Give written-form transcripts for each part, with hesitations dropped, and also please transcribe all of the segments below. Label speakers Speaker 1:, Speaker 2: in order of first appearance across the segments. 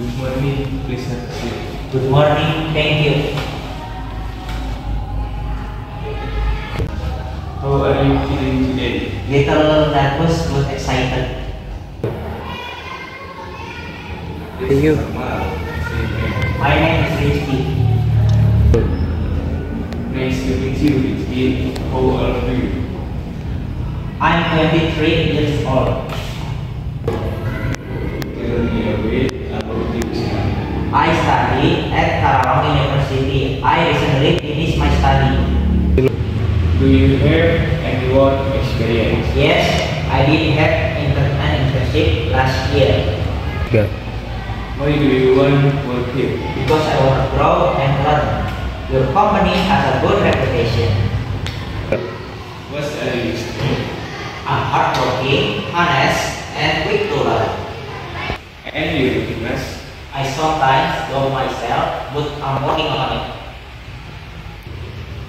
Speaker 1: Good morning, please have a seat.
Speaker 2: Good morning, thank you.
Speaker 1: How are you feeling today?
Speaker 2: Little nervous but excited.
Speaker 1: Thank
Speaker 3: you.
Speaker 2: My name is Rizky.
Speaker 1: Nice to meet you, Rizky. How old are you?
Speaker 2: I'm 23 years old.
Speaker 1: Tell me a bit about you.
Speaker 2: I study at Karawang University. I recently finished my study.
Speaker 1: Do you have any work experience?
Speaker 2: Yes, I did have an internship last year
Speaker 3: Yeah.
Speaker 1: Why do you want to work here?
Speaker 2: because I want to grow and learn. Your company has a good reputation.
Speaker 1: What are you studying?
Speaker 2: I'm hardworking, honest, and quick to learn.
Speaker 1: And you recognize?
Speaker 2: I sometimes doubt myself, but I'm working on it.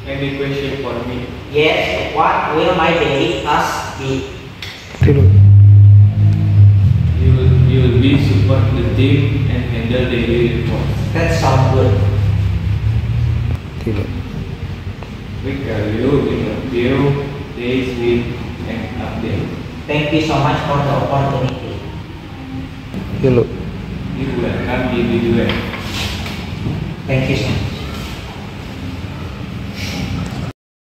Speaker 1: Any question for me?
Speaker 2: Yes, what will my daily task be?
Speaker 3: Tilu.
Speaker 1: You will be support the team and handle daily reports.
Speaker 2: That sounds good.
Speaker 3: Tilu.
Speaker 1: We call you interview, days, week, and update.
Speaker 2: Thank you so much for the opportunity.
Speaker 3: Tilu.
Speaker 1: You welcome individual.
Speaker 2: Thank you so much.